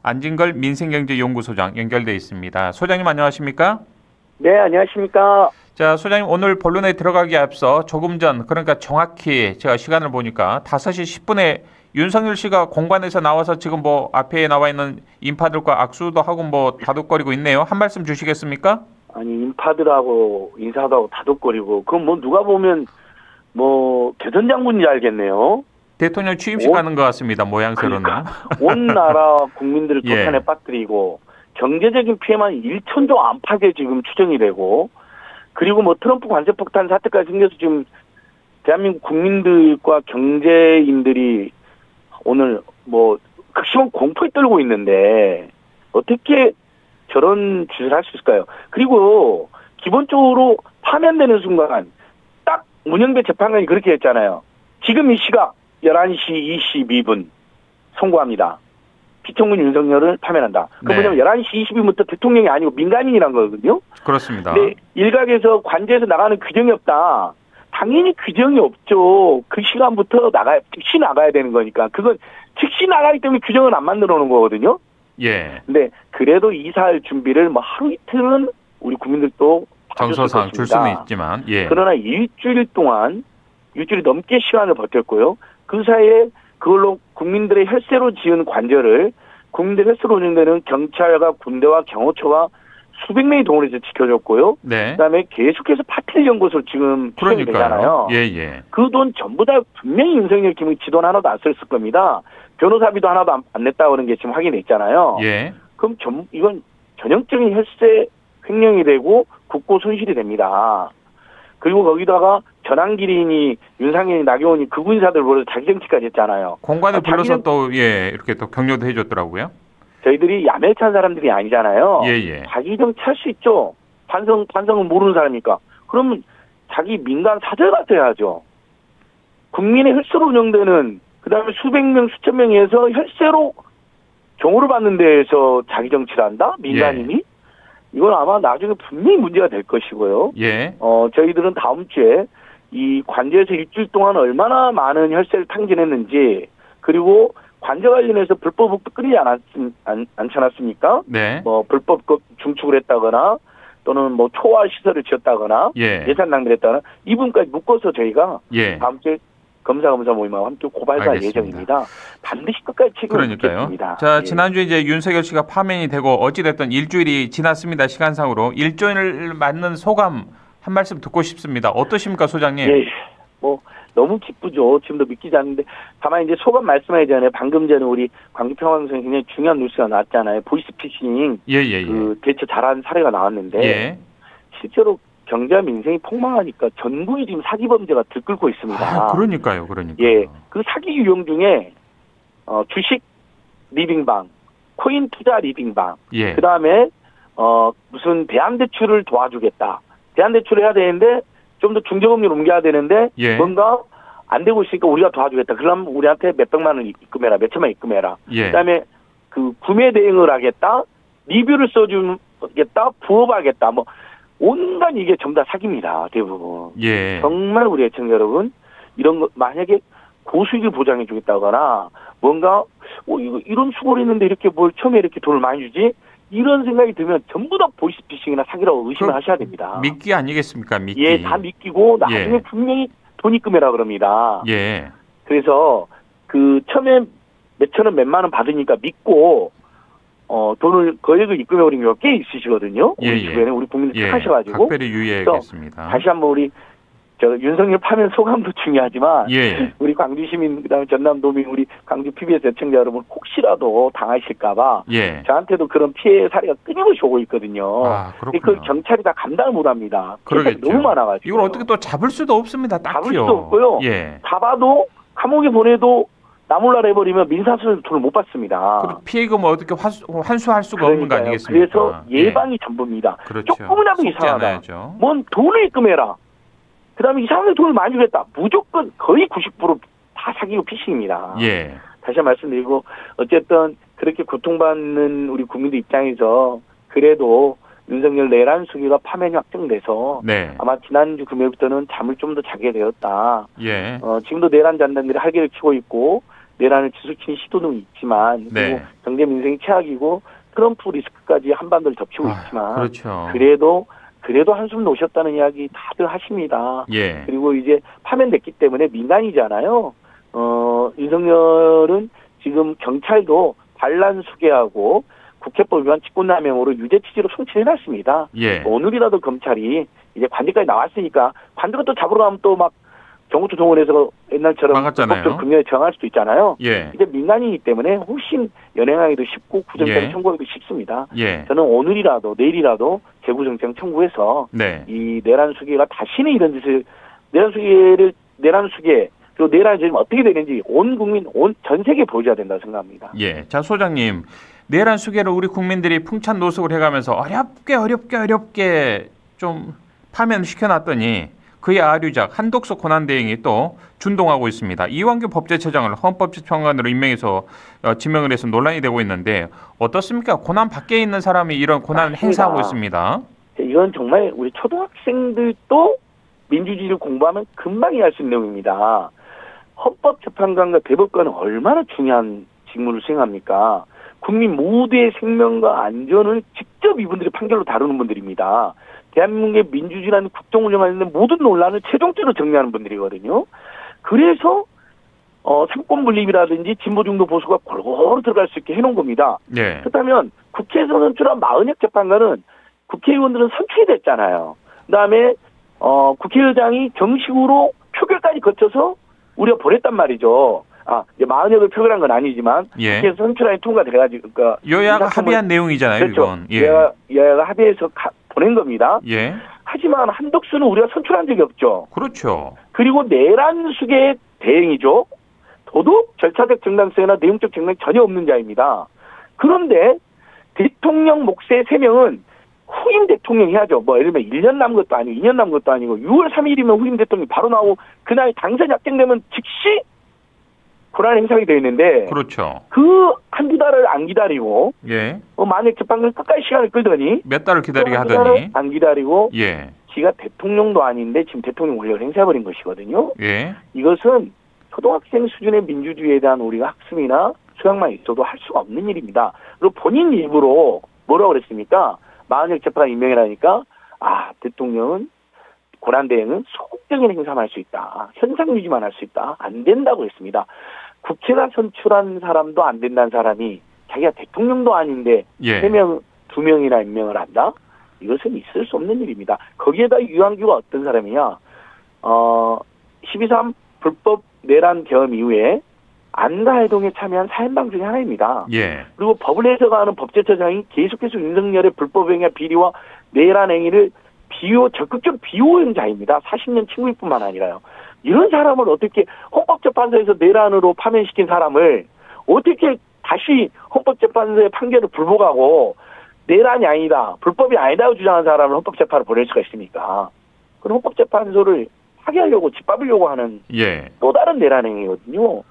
안진걸 민생경제연구소장 연결돼 있습니다. 소장님 안녕하십니까? 네, 안녕하십니까? 자, 소장님 오늘 본론에 들어가기 앞서 조금 전, 그러니까 정확히 제가 시간을 보니까 5시 10분에 윤석열 씨가 공관에서 나와서 지금 뭐 앞에 나와 있는 인파들과 악수도 하고 뭐 다독거리고 있네요. 한 말씀 주시겠습니까? 아니, 인파들하고 인사도 하고 다독거리고, 그건 뭐 누가 보면 뭐 개선 장군인지 알겠네요. 대통령 취임식 가는 것 같습니다. 모양새로는. 그러니까 온 나라 국민들을 예. 도탄에 빠뜨리고 경제적인 피해만 1천조 안팎에 지금 추정이 되고, 그리고 뭐 트럼프 관세 폭탄 사태까지 생겨서 지금 대한민국 국민들과 경제인들이 오늘 뭐 극심한 공포에 떨고 있는데 어떻게 저런 짓을 할 수 있을까요? 그리고 기본적으로 파면되는 순간 딱 문영배 재판관이 그렇게 했잖아요. 지금 이 시각 11시 22분 선고합니다. 피청군 윤석열을 파면한다. 그 네. 뭐냐면 11시 22분부터 대통령이 아니고 민간인이란 거거든요. 그렇습니다. 근데 일각에서 관제에서 나가는 규정이 없다. 당연히 규정이 없죠. 그 시간부터 즉시 나가야 되는 거니까. 그건 즉시 나가기 때문에 규정을 안 만들어 놓은 거거든요. 예. 근데 그래도 이사할 준비를 뭐 하루 이틀은 우리 국민들도 정서상 줄 수는 있지만, 예. 그러나 일주일 넘게 시간을 버텼고요. 그 사이에 그걸로 국민들의 혈세로 지은 관절을 국민들의 혈세로 운영되는 경찰과 군대와 경호처와 수백 명이 동원해서 지켜줬고요. 네. 그다음에 계속해서 파트를 연구소로 지금 투입이 되잖아요. 예. 그 돈 전부 다 분명히 윤석열 김의 지돈 하나도 안 썼을 겁니다. 변호사비도 하나도 안 냈다고 그런 게 지금 확인됐잖아요. 예. 그럼 이건 전형적인 혈세 횡령이 되고 국고 손실이 됩니다. 그리고 거기다가 전환기린이 윤상현이 나경원이 극우 인사들 불러서 자기 정치까지 했잖아요. 공관을 불러서 또 이렇게 또 격려도 해줬더라고요. 저희들이 야멸찬 사람들이 아니잖아요. 예. 자기 정치할 수 있죠. 반성은 모르는 사람이니까. 그러면 자기 민간 사절 같아야죠. 국민의 혈세로 운영되는 그다음에 수백 명, 수천 명에서 혈세로 경호를 받는 데에서 자기 정치를 한다? 민간인이? 이건 아마 나중에 분명히 문제가 될 것이고요. 예. 저희들은 다음 주에 이 관제에서 일주일 동안 얼마나 많은 혈세를 탕진했는지, 그리고 관제 관련해서 불법 의혹도 끊이지 않지 않았습니까? 네. 뭐 불법 중축을 했다거나 또는 뭐 초화 시설을 지었다거나 예산 낭비를 했다거나 이 부분까지 묶어서 저희가 다음 주에 검사 모임과 함께 고발할 알겠습니다. 예정입니다. 반드시 끝까지 책임을 묻겠습니다. 자, 지난주에 이제 윤석열 씨가 파면이 되고 어찌됐든 일주일이 지났습니다. 시간상으로. 일주일 맞는 소감 한 말씀 듣고 싶습니다. 어떠십니까, 소장님? 예, 뭐 너무 기쁘죠. 지금도 믿기지 않는데 다만 이제 소감 말씀하기 전에 방금 전에 우리 광주평화방송에 굉장히 중요한 뉴스가 나왔잖아요. 보이스피싱 그 대처 잘한 사례가 나왔는데 실제로 경제와 민생이 폭망하니까 전국이 지금 사기 범죄가 들끓고 있습니다. 그러니까요. 예, 그 사기 유형 중에 주식 리빙방, 코인 투자 리빙방, 그 다음에 무슨 대안대출을 도와주겠다. 대안대출을 해야 되는데 좀 더 중저금리로 옮겨야 되는데 뭔가 안 되고 있으니까 우리가 도와주겠다. 그러면 우리한테 몇백만 원 입금해라, 몇천만 입금해라. 그다음에 그 구매 대행을 하겠다, 리뷰를 써주겠다, 부업하겠다. 뭐 온갖 이게 전부 다 사기입니다. 대부분. 정말 우리 애청자 여러분, 이런 거 만약에 고수익을 보장해 주겠다거나 뭔가 이거 이런 수고를 했는데 이렇게 뭘 처음에 이렇게 돈을 많이 주지? 이런 생각이 들면 전부 다 보이스피싱이나 사기라고 의심을 하셔야 됩니다. 미끼 아니겠습니까? 미끼. 예, 다 믿기고 나중에 분명히 돈 입금해라 그럽니다. 그래서 그 처음에 몇천 원, 몇만 원 받으니까 믿고 돈을 거액을 입금해버린 경우가 꽤 있으시거든요. 우리 주변에 우리 국민들 착하셔가지고. 각별히 유의해야겠습니다. 다시 한번 우리 윤석열 파면 소감도 중요하지만 우리 광주 시민 그다음에 전남도민 우리 광주 PBS 애청자 여러분 혹시라도 당하실까봐 저한테도 그런 피해 사례가 끊임없이 오고 있거든요. 그걸 경찰이 다 감당을 못합니다. 그러겠죠. 너무 많아가지고. 이걸 어떻게 또 잡을 수도 없습니다. 딱히요. 잡을 수도 없고요. 잡아도 감옥에 보내도 나몰라라 해버리면 민사소송에서 돈을 못 받습니다. 피해금을 어떻게 환수할 수가 없는 거 아니겠습니까? 그래서 예방이 전부입니다. 조금이라도 이상하다. 뭔 돈을 입금해라. 그 다음에 이상하게 돈을 많이 주겠다. 무조건 거의 90%다 사기고 피싱입니다. 다시 한번 말씀드리고 어쨌든 그렇게 고통받는 우리 국민들 입장에서 그래도 윤석열 내란 수기가 파면이 확정돼서 아마 지난주 금요일부터는 잠을 좀 더 자게 되었다. 지금도 내란 잔당들이 활개를 치고 있고 내란을 지속시킨 시도는 있지만 그리고 경제 민생이 최악이고 트럼프 리스크까지 한반도를 덮치고 있지만 그렇죠. 그래도 한숨 놓으셨다는 이야기 다들 하십니다. 예. 그리고 이제 파면됐기 때문에 민간이잖아요. 윤석열은 지금 경찰도 반란 수괴하고 국회법 위반 직권남용으로 유죄 취지로 송치해놨습니다. 예. 오늘이라도 검찰이 이제 관대까지 나왔으니까 관대가 또 잡으러 가면 또 막 경호처 동원해서 옛날처럼 법적으로 금연에 정할 수도 있잖아요. 예. 이제 민간이기 때문에 훨씬 연행하기도 쉽고 구정장 청구하기도 쉽습니다. 예. 저는 오늘이라도 내일이라도 재구정장 청구해서 이 내란 수계가 다시는 이런 짓을 내란 수계 그리고 내란이 지금 어떻게 되는지 온 국민 전 세계에 보여줘야 된다고 생각합니다. 예. 자, 소장님. 내란 수계를 우리 국민들이 풍찬 노숙을 해가면서 어렵게 좀 파면시켜놨더니 그의 아류작 한독수 권한대행이 또 준동하고 있습니다. 이완규 법제처장을 헌법재판관으로 임명해서 지명을 해서 논란이 되고 있는데 어떻습니까? 권한 밖에 있는 사람이 이런 권한을 행사하고 있습니다. 이건 정말 우리 초등학생들도 민주주의를 공부하면 금방 이해할 수 있는 내용입니다. 헌법재판관과 대법관은 얼마나 중요한 직무를 수행합니까? 국민 모두의 생명과 안전을 직접 이분들이 판결로 다루는 분들입니다. 대한민국의 민주주의라는 국정 운영하는 모든 논란을 최종적으로 정리하는 분들이거든요. 그래서 삼권 분립이라든지 진보 중도 보수가 골고루 들어갈 수 있게 해놓은 겁니다. 네. 그렇다면 국회에서 선출한 마은혁 재판관은 국회의원들은 선출이 됐잖아요. 그다음에 국회의장이 정식으로 표결까지 거쳐서 우리가 보냈단 말이죠. 이제 마은혁을 표결한 건 아니지만 국회에서 선출안이 통과돼가지고 그러니까 여야가 합의한 내용이잖아요. 그렇죠. 이건. 예. 여야가 합의해서 보낸 겁니다. 예. 하지만 한덕수는 우리가 선출한 적이 없죠. 그렇죠. 그리고 내란 수계의 대행이죠. 도덕 절차적 정당성이나 내용적 정당이 전혀 없는 자입니다. 그런데 대통령 몫의 3명은 후임 대통령이 해야죠. 뭐 예를 들면 1년 남은 것도 아니고 2년 남은 것도 아니고 6월 3일이면 후임 대통령이 바로 나오고 그날 당선이 확정되면 즉시 권한 행사하게 되어 있는데 그렇죠. 그 한두 달을 안 기다리고 만약 재판관 끝까지 시간을 끌더니 몇 달을 기다리게 하더니 안 기다리고 지가 대통령도 아닌데 지금 대통령 권력을 행사해버린 것이거든요. 이것은 초등학생 수준의 민주주의에 대한 우리가 학습이나 수양만 있어도 할 수가 없는 일입니다. 그리고 본인 입으로 뭐라고 그랬습니까? 마은혁 재판관 임명이라니까 대통령은 권한대행은 소극적인 행사만 할 수 있다. 현상 유지만 할 수 있다. 안 된다고 했습니다. 국회가 선출한 사람도 안 된다는 사람이 자기가 대통령도 아닌데 3명, 2명이나 임명을 한다? 이것은 있을 수 없는 일입니다. 거기에다 유한규가 어떤 사람이냐? 12.3 불법 내란 계엄 이후에 안가해동에 참여한 사연방 중에 하나입니다. 그리고 법을 해석하는 법제처장이 계속해서 윤석열의 불법 행위와 비리와 내란 행위를 적극적 비호하는 자입니다. 40년 친구일 뿐만 아니라요. 이런 사람을 어떻게 헌법재판소에서 내란으로 파면시킨 사람을 어떻게 다시 헌법재판소의 판결을 불복하고 내란이 아니다, 불법이 아니다고 주장한 사람을 헌법재판을 보낼 수가 있습니까? 그럼 헌법재판소를 파괴하려고 짓밟으려고 하는 또 다른 내란 행위거든요.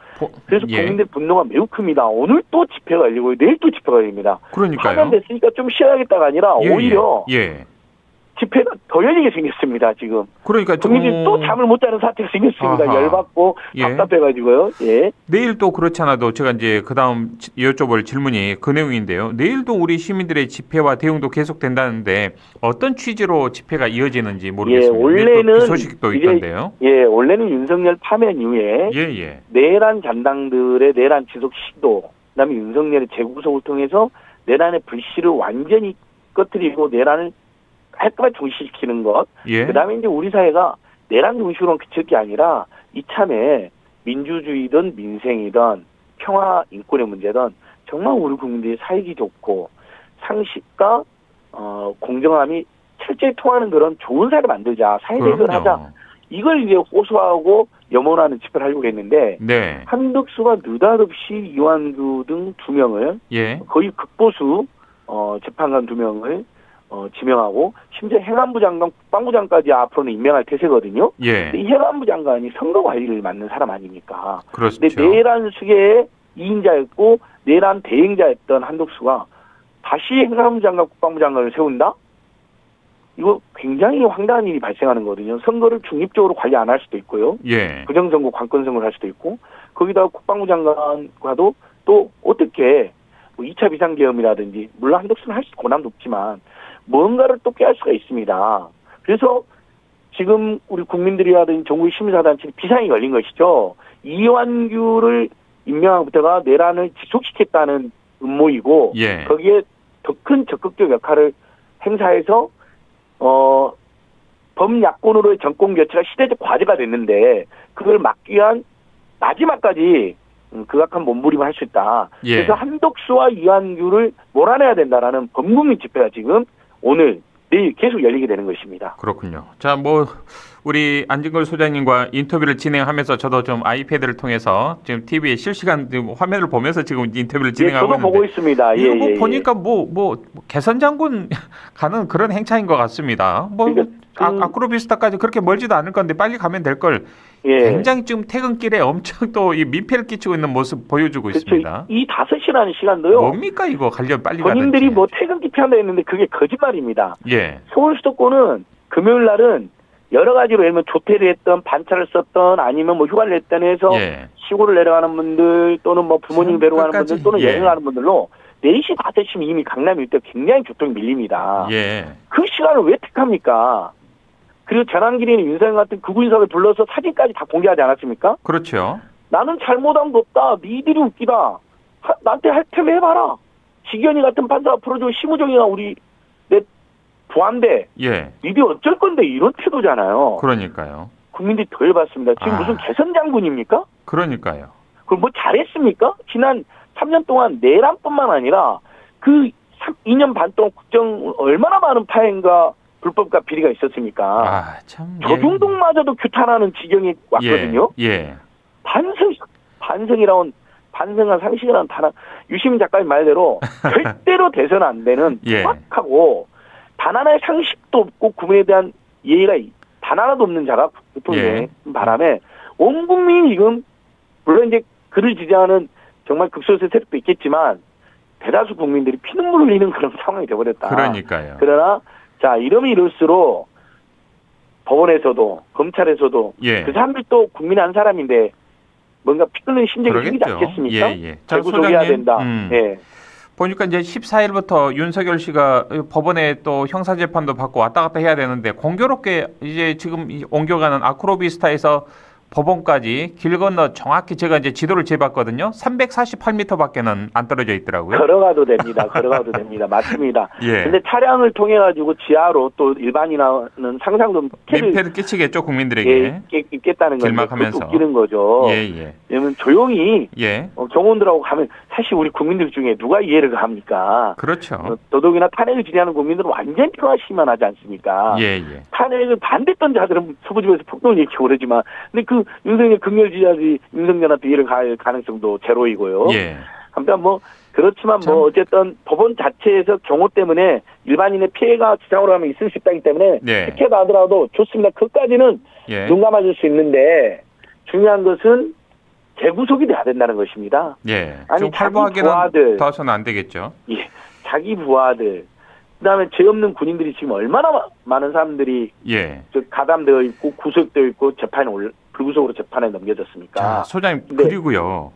그래서 국민들 분노가 매우 큽니다. 오늘 또 집회가 열리고 내일 또 집회가 열립니다. 그러니까요. 파면됐으니까 좀 쉬어야겠다가 아니라 오히려 집회가 더 열리게 생겼습니다, 지금. 그러니까 국민들이 또 잠을 못 자는 사태가 생겼습니다. 열받고 답답해가지고요. 내일 또 그렇지 않아도 제가 이제 그 다음 여쭤볼 질문이 그 내용인데요. 내일도 우리 시민들의 집회와 대응도 계속된다는데 어떤 취지로 집회가 이어지는지 모르겠습니다. 원래는 그 소식도 있던데요. 원래는 윤석열 파면 이후에 내란 잔당들의 내란 지속 시도, 그다음에 윤석열의 재구속을 통해서 내란의 불씨를 완전히 꺼뜨리고 내란을 깔끔하게 종식시키는 것. 그다음에 이제 우리 사회가 내란 중심으로 그칠 게 아니라 이참에 민주주의든 민생이든 평화 인권의 문제든 정말 우리 국민들이 살기 좋고 상식과 공정함이 철저히 통하는 그런 좋은 사회를 만들자, 사회 대결하자. 이걸 이제 호소하고 염원하는 집회를 하려고 했는데 한덕수가 느닷없이 이완규 등 2명을 거의 극보수 재판관 2명을 지명하고 심지어 행안부 장관, 국방부 장관까지 앞으로는 임명할 태세거든요. 이 행안부 장관이 선거 관리를 맡는 사람 아닙니까? 그렇죠. 근데 내란 수계의 2인자였고 내란 대행자였던 한덕수가 다시 행안부 장관, 국방부 장관을 세운다? 이거 굉장히 황당한 일이 발생하는 거거든요. 선거를 중립적으로 관리 안 할 수도 있고요. 예. 부정선거, 관건선거를 할 수도 있고, 거기다가 국방부 장관과도 또 어떻게 뭐 2차 비상계엄이라든지, 물론 한덕수는 할 수 권한도 없지만 뭔가를 또 꾀할 수가 있습니다. 그래서 지금 우리 국민들이라든지 전국의 시민사단체는 비상이 걸린 것이죠. 이완규를 임명하고부터가 내란을 지속시켰다는 음모이고, 예. 거기에 더 큰 적극적 역할을 행사해서 범야권으로의 정권 교체가 시대적 과제가 됐는데, 그걸 막기 위한 마지막까지 극악한 몸부림을 할 수 있다. 예. 그래서 한덕수와 이완규를 몰아내야 된다라는 범국민 집회가 지금 오늘 내일 계속 열리게 되는 것입니다. 그렇군요. 자, 뭐 우리 안진걸 소장님과 인터뷰를 진행하면서 저도 좀 아이패드를 통해서 지금 TV에 실시간 화면을 보면서 지금 인터뷰를 진행하고 저도 있는데, 보고 있습니다. 이거 뭐 보니까 뭐 개선 장군 가는 그런 행차인 것 같습니다. 뭐 그러니까 아크로비스타까지 그렇게 멀지도 않을 건데 빨리 가면 될 걸. 굉장히 지금 퇴근길에 엄청 또 이 민폐를 끼치고 있는 모습 보여주고 있습니다. 이 5시라는 시간도요. 뭡니까 이거 관련 빨리 가든지. 본인들이 뭐 퇴근 기피한다 했는데 그게 거짓말입니다. 예. 서울 수도권은 금요일 날은 여러 가지로 예를 들면 조퇴를 했던, 반차를 썼던, 아니면 뭐 휴가를 냈던 해서 시골을 내려가는 분들, 또는 뭐 부모님 뵈러 가는 분들, 또는 여행 가는 분들로 4시, 5시면 이미 강남 일대 굉장히 교통이 밀립니다. 예. 그 시간을 왜 택합니까? 그리고 전환길에는 윤석열 같은 극우인사를 불러서 사진까지 다 공개하지 않았습니까? 그렇죠. 나는 잘못한 거 없다. 니들이 웃기다. 나한테 할 테면 해봐라. 지견이 같은 판사 풀어주고 심우정이나 우리 내 부한대. 예. 니들이 어쩔 건데 이런 태도잖아요. 그러니까요. 국민들이 덜 받습니다. 지금 무슨 개선 장군입니까? 그러니까요. 그럼 뭐 잘했습니까? 지난 3년 동안 내란뿐만 아니라 그 2년 반 동안 국정 얼마나 많은 파행과 불법과 비리가 있었습니까? 참. 조중동마저도 규탄하는 지경이 왔거든요. 예. 반성이라는 반성한 상식이라는 단어, 유시민 작가님 말대로 절대로 돼서는 안 되는 정확하고 단 하나의 상식도 없고 국민에 대한 예의가 단 하나도 없는 자가 대통령의 바람에 온 국민이 지금 물론 이제 그를 지지하는 정말 극소수의 세력도 있겠지만 대다수 국민들이 피눈물 흘리는 그런 상황이 되어버렸다. 그러니까요. 그러나 자, 이러면 이럴수록 법원에서도 검찰에서도 그 사람들도 국민의 한 사람인데 뭔가 피 끓는 심정이 생기지 않겠습니까? 재구속해야 된다. 보니까 이제 14일부터 윤석열 씨가 법원에 또 형사재판도 받고 왔다 갔다 해야 되는데 공교롭게 이제 지금 옮겨가는 아크로비스타에서 법원까지 길 건너 정확히 제가 이제 지도를 재봤거든요. 348m밖에는 안 떨어져 있더라고요. 걸어가도 됩니다. 걸어가도 됩니다. 맞습니다. 근데 차량을 통해 가지고 지하로 또 일반인은 상상도 민폐를 끼치겠죠 국민들에게. 있겠다는 건데 길막하면서 웃기는 거죠. 왜냐면 조용히 경호원들하고 가면 사실 우리 국민들 중에 누가 이해를 합니까? 그렇죠. 더더욱이나 탄핵을 지지하는 국민들은 완전 평화시만 하지 않습니까? 탄핵을 반대했던 자들은 서부집에서 폭동을 일으키고 그러지만 근데 그 윤석열 극렬 지지자들이 윤석열한테 이해를 갈 가능성도 제로이고요. 한편 뭐 그렇지만 뭐 어쨌든 법원 자체에서 경호 때문에 일반인의 피해가 지상으로 하면 있을 수 있다기 때문에 특혜가 하더라도 좋습니다. 그것까지는 눈 감아줄 수 있는데 중요한 것은 재구속이 돼야 된다는 것입니다. 아니 자기 부하들 더서는 안 되겠죠. 자기 부하들 그다음에 죄 없는 군인들이 지금 얼마나 많은 사람들이 가담되어 있고 구속되어 있고 불구속으로 재판에 넘겨졌습니까? 자, 소장님 그리고요.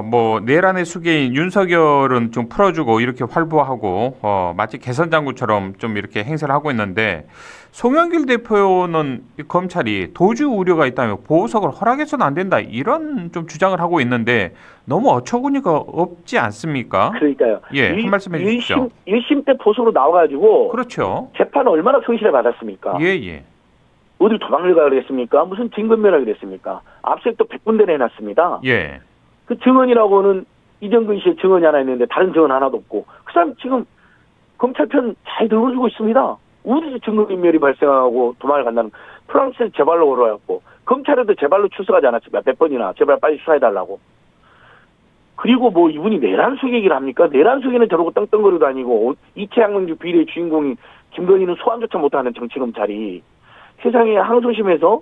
뭐 내란의 수괴인 윤석열은 좀 풀어주고 이렇게 활보하고 마치 개선 장군처럼 좀 이렇게 행세를 하고 있는데 송영길 대표는 검찰이 도주 우려가 있다며 보호석을 허락해서는 안 된다 이런 좀 주장을 하고 있는데 너무 어처구니가 없지 않습니까? 그러니까요. 한 말씀 해주십시오. 1심 때 보석으로 나와가지고 그렇죠. 재판을 얼마나 성실히 받았습니까? 어딜 도망을 가야 그랬습니까? 무슨 증거면허가 그랬습니까? 압수액도 100군데 내놨습니다. 그 증언이라고는 이정근 씨의 증언이 하나 있는데 다른 증언 하나도 없고 그 사람 지금 검찰 편 잘 들어주고 있습니다. 어디서 증거인멸이 발생하고 도망을 간다는 프랑스에 제발로 걸어왔고 검찰에도 제발로 출석하지 않았습니까? 몇 번이나 제발 빨리 수사해달라고. 그리고 뭐 이분이 내란 수괴 얘기를 합니까? 내란 수괴는 저러고 떵떵거리도 아니고 이채양명주 비리의 주인공인 김건희는 소환조차 못하는 정치검찰이 세상에 항소심에서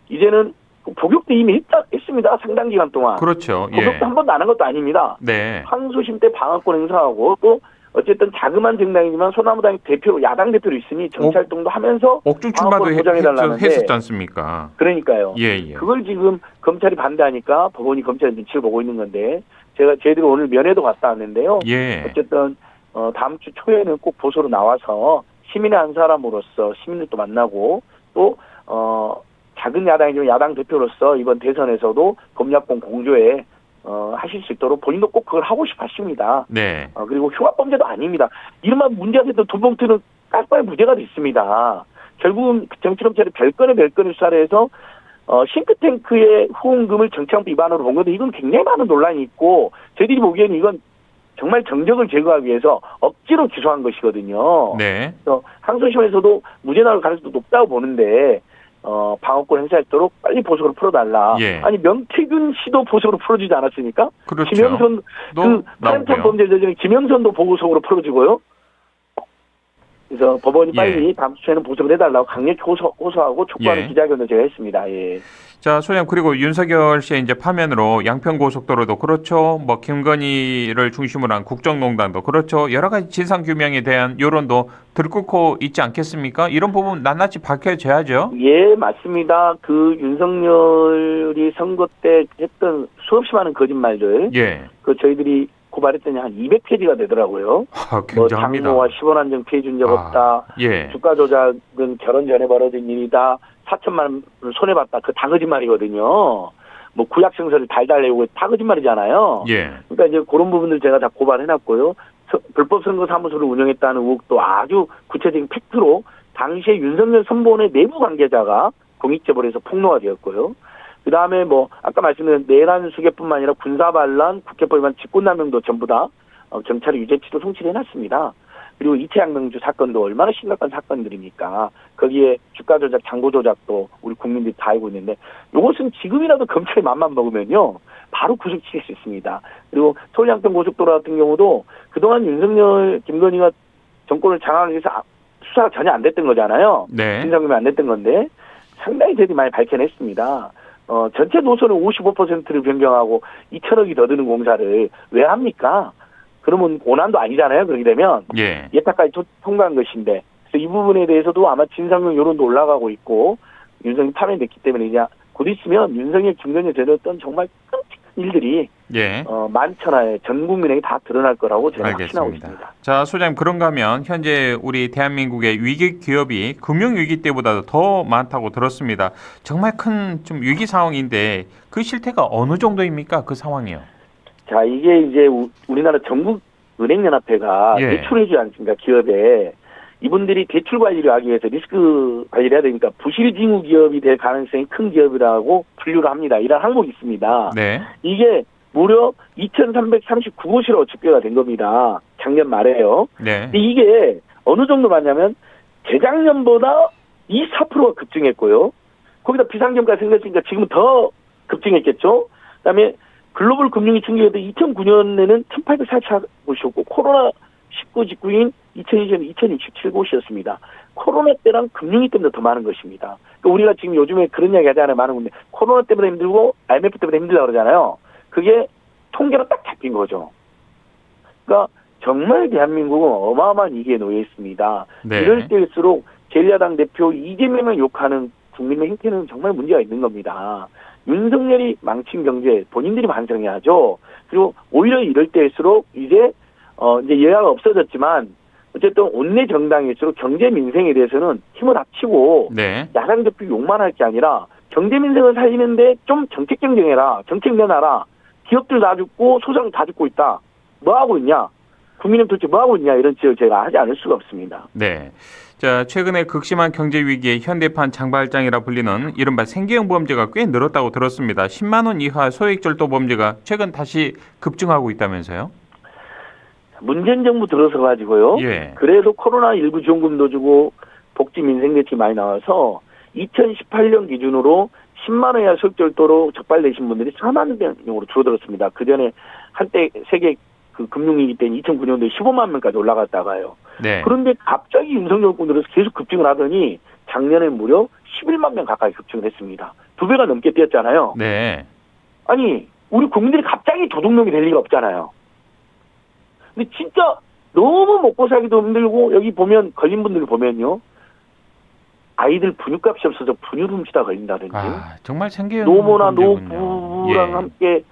이제는 복역도 이미 했습니다. 상당 기간 동안. 그렇죠. 복역도 한 번도 안 한 것도 아닙니다. 항소심 때 방어권 행사하고 또 어쨌든 자그마한 정당이지만 소나무당 대표, 야당 대표로 있으니 정치 활동도 하면서 옥중 출마도 보장해달라는데 했었지 않습니까? 그러니까요. 예. 그걸 지금 검찰이 반대하니까 법원이 검찰의 눈치를 보고 있는 건데 저희들이 오늘 면회도 갔다 왔는데요. 예. 어쨌든 다음 주 초에는 꼭 보소로 나와서 시민의 한 사람으로서 시민들도 만나고 또 작은 야당이지만 야당 대표로서 이번 대선에서도 범야권 공조에 하실 수 있도록 본인도 꼭 그걸 하고 싶어 하십니다. 네. 그리고 흉악범죄도 아닙니다. 이른바 문제가 됐던 돈 봉투는 깔끔하게 무죄가 됐습니다. 결국은 정치검찰이 별건의 수사를 해서 싱크탱크의 후원금을 정치범 위반으로 본 건데 이건 굉장히 많은 논란이 있고 저희들이 보기에는 이건 정말 정적을 제거하기 위해서 억지로 기소한 것이거든요. 네. 그래서 항소심에서도 무죄 나올 가능성도 높다고 보는데 방어권 행사했도록 빨리 보석으로 풀어달라. 예. 아니 명태균 씨도 보석으로 풀어주지 않았습니까? 그렇죠. 김영선 파렌턴 범죄자 중에 김영선도 보석으로 풀어주고요. 그래서 법원이 빨리 다음 주에는 보석을 해달라고 강력히 호소하고 촉구하는 기자회견도 제가 했습니다. 예. 자, 소장 그리고 윤석열 씨의 이제 파면으로 양평고속도로도 그렇죠. 뭐 김건희를 중심으로 한 국정농단도 그렇죠. 여러 가지 진상 규명에 대한 여론도 들끓고 있지 않겠습니까? 이런 부분 낱낱이 밝혀져야죠. 예, 맞습니다. 그 윤석열이 선거 때 했던 수없이 많은 거짓말들, 그 저희들이 고발했더니 한 200페이지가 되더라고요. 굉장합니다. 장모와 10원 한 정 피해준 적 없다. 주가 조작은 결혼 전에 벌어진 일이다. 4천만 원 손해봤다. 그 다 거짓말이거든요. 뭐 구약증서를 달달 내고 다 거짓말이잖아요. 그러니까 이제 그런 부분들 제가 다 고발해놨고요. 불법 선거사무소를 운영했다는 의혹도 아주 구체적인 팩트로 당시에 윤석열 선보원의 내부 관계자가 공익제보를 해서 폭로가 되었고요. 그 다음에 뭐 아까 말씀드린 내란 수개뿐만 아니라 군사반란, 국회법 위반, 직권남용도 전부 다 경찰이 유죄치도 송치를 해놨습니다. 그리고 이태양명주 사건도 얼마나 심각한 사건들입니까? 거기에 주가 조작, 장부 조작도 우리 국민들이 다 알고 있는데 이것은 지금이라도 검찰이 맘만 먹으면요 바로 구속시킬 수 있습니다. 그리고 서울 양평 고속도로 같은 경우도 그동안 윤석열, 김건희가 정권을 장악하기 위해서 수사가 전혀 안 됐던 거잖아요. 진상규명 안 됐던 건데 상당히 저희들이 많이 밝혀냈습니다. 전체 노선을 55%를 변경하고 2천억이 더 드는 공사를 왜 합니까? 그러면 고난도 아니잖아요. 그렇게 되면 예타까지 통과한 것인데 그래서 이 부분에 대해서도 아마 진상규명 여론도 올라가고 있고 윤석열이 파면됐기 때문에 이제 곧 있으면 윤석열, 김건희 제도했던 정말 끔찍한 일들이 만천하에 전 국민에게 다 드러날 거라고 제가 확신하고 있습니다. 자, 소장님 그런가 하면 현재 우리 대한민국의 위기 기업이 금융위기 때보다도 더 많다고 들었습니다. 정말 큰 좀 위기 상황인데 그 실태가 어느 정도입니까? 그 상황이요. 자, 이게 이제 우리나라 전국은행연합회가 대출해주지 않습니까? 기업에. 이분들이 대출 관리를 하기 위해서 리스크 관리를 해야 되니까 부실징후 기업이 될 가능성이 큰 기업이라고 분류를 합니다. 이런 항목이 있습니다. 이게 무려 2,339곳이라고 집계가 된 겁니다. 작년 말에요. 근데 이게 어느 정도 맞냐면 재작년보다 24%가 급증했고요. 거기다 비상경까지 생겼으니까 지금은 더 급증했겠죠. 그다음에 글로벌 금융위 충격에도 2009년에는 1,844곳이었고 코로나19 직후인 2020년 2,067곳이었습니다. 코로나 때랑 금융위 때문에 더 많은 것입니다. 그러니까 우리가 지금 요즘에 그런 이야기 하잖아요. 많은 건데 코로나 때문에 힘들고 IMF 때문에 힘들다 그러잖아요. 그게 통계로 딱 잡힌 거죠. 그러니까 정말 대한민국은 어마어마한 위기에 놓여 있습니다. 이럴 때일수록 제1야당 대표 이재명을 욕하는 국민의 행태는 정말 문제가 있는 겁니다. 윤석열이 망친 경제 본인들이 반성해야죠. 그리고 오히려 이럴 때일수록 이제 여야가 없어졌지만 어쨌든 원내 정당일수록 경제 민생에 대해서는 힘을 합치고 야당 대표 욕만 할 게 아니라 경제 민생을 살리는데 좀 정책 경쟁해라. 정책 내놔라. 기업들 다 죽고 소장 다 죽고 있다. 뭐 하고 있냐? 국민은 도대체 뭐 하고 있냐? 이런 지적을 제가 하지 않을 수가 없습니다. 자, 최근에 극심한 경제 위기에 현대판 장발장이라 불리는 이른바 생계형 범죄가 꽤 늘었다고 들었습니다. 10만 원 이하 소액절도 범죄가 최근 다시 급증하고 있다면서요? 문재인 정부 들어서 가지고요. 그래도 코로나19 지원금도 주고 복지 민생 대책이 많이 나와서 2018년 기준으로 10만 원 이하 소액절도로 적발되신 분들이 4만 명으로 줄어들었습니다. 그 전에 한때 세계 그 금융위기 때는 2009년도에 15만 명까지 올라갔다가요. 그런데 갑자기 윤석열 정권 들어서 계속 급증을 하더니 작년에 무려 11만 명 가까이 급증을 했습니다. 2배가 넘게 뛰었잖아요. 아니 우리 국민들이 갑자기 도둑놈이 될 리가 없잖아요. 근데 진짜 너무 먹고 살기도 힘들고 여기 보면 걸린 분들 보면요. 아이들 분유값이 없어서 분유 훔치다 걸린다든지. 정말 생계형 노모나 문제군요. 노부랑 함께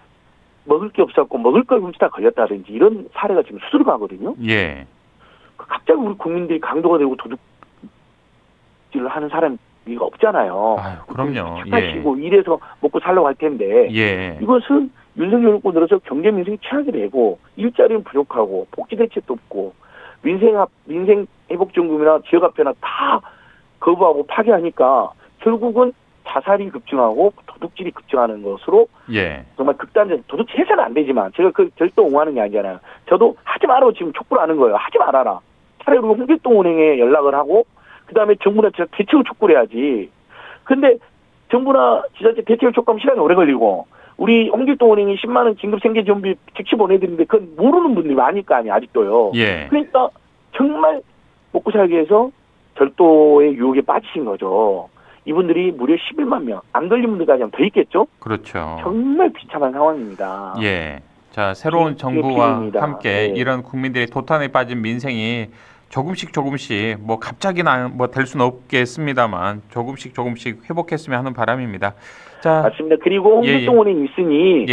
먹을 게 없었고 먹을 걸 훔치다 걸렸다든지 이런 사례가 지금 수두룩하거든요. 예. 갑자기 우리 국민들이 강도가 되고 도둑질을 하는 사람이 없잖아요. 그럼요. 착하시고 일해서 먹고 살려고 할 텐데 이것은 윤석열 정권 들어서 경제 민생이 취하게 되고 일자리는 부족하고 복지 대책도 없고 민생 회복지원금이나 지역화폐나 다 거부하고 파기하니까 결국은 자살이 급증하고 도둑질이 급증하는 것으로 정말 극단적 도둑질 해서는 안 되지만 제가 그 절대 옹호하는 게 아니잖아요. 저도 하지 말라고 지금 촉구를 하는 거예요. 하지 말아라. 차라리 우리가 홍길동은행에 연락을 하고 그다음에 정부나 지자체 대책을 촉구를 해야지. 근데 정부나 지자체 대책을 촉구하면 시간이 오래 걸리고 우리 홍길동은행이 10만 원 긴급 생계지원비 즉시 보내드리는데 그건 모르는 분들이 많을 거 아니에요. 아직도요. 그러니까 정말 먹고 살기 위해서 절도의 유혹에 빠지신 거죠. 이분들이 무려 11만 명. 안 걸린 분들까지 하면 더 있겠죠? 그렇죠. 정말 비참한 상황입니다. 자, 새로운 정부와 함께 이런 국민들의 도탄에 빠진 민생이 조금씩 뭐 갑자기나 뭐 될 수는 없겠습니다만 조금씩 회복했으면 하는 바람입니다. 자, 맞습니다. 그리고 홍길동은행이 있으니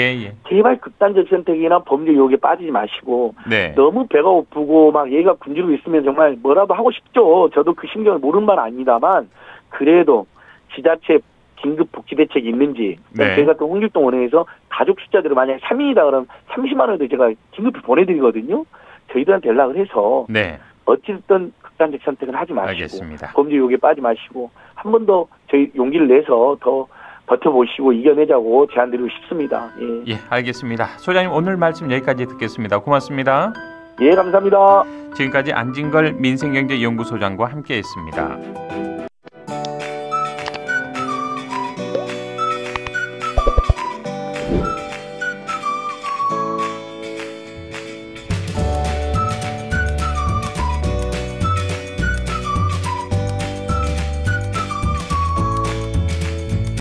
제발 극단적 선택이나 범죄 유혹에 빠지지 마시고 너무 배가 고프고 막 얘가 굶주리고 있으면 정말 뭐라도 하고 싶죠. 저도 그 심경을 모르는 바는 아닙니다만 그래도 지자체 긴급 복지 대책이 있는지 제가 또 홍길동은행에서 가족 숫자들을 만약에 3인이다 그러면 30만 원도 제가 긴급히 보내드리거든요. 저희들한테 연락을 해서 어쨌든 극단적 선택은 하지 마시고 알겠습니다. 범죄 유혹에 빠지지 마시고 한 번 더 저희 용기를 내서 더 버텨보시고 이겨내자고 제안드리고 싶습니다. 알겠습니다. 소장님 오늘 말씀 여기까지 듣겠습니다. 고맙습니다. 감사합니다. 지금까지 안진걸 민생경제연구소장과 함께했습니다.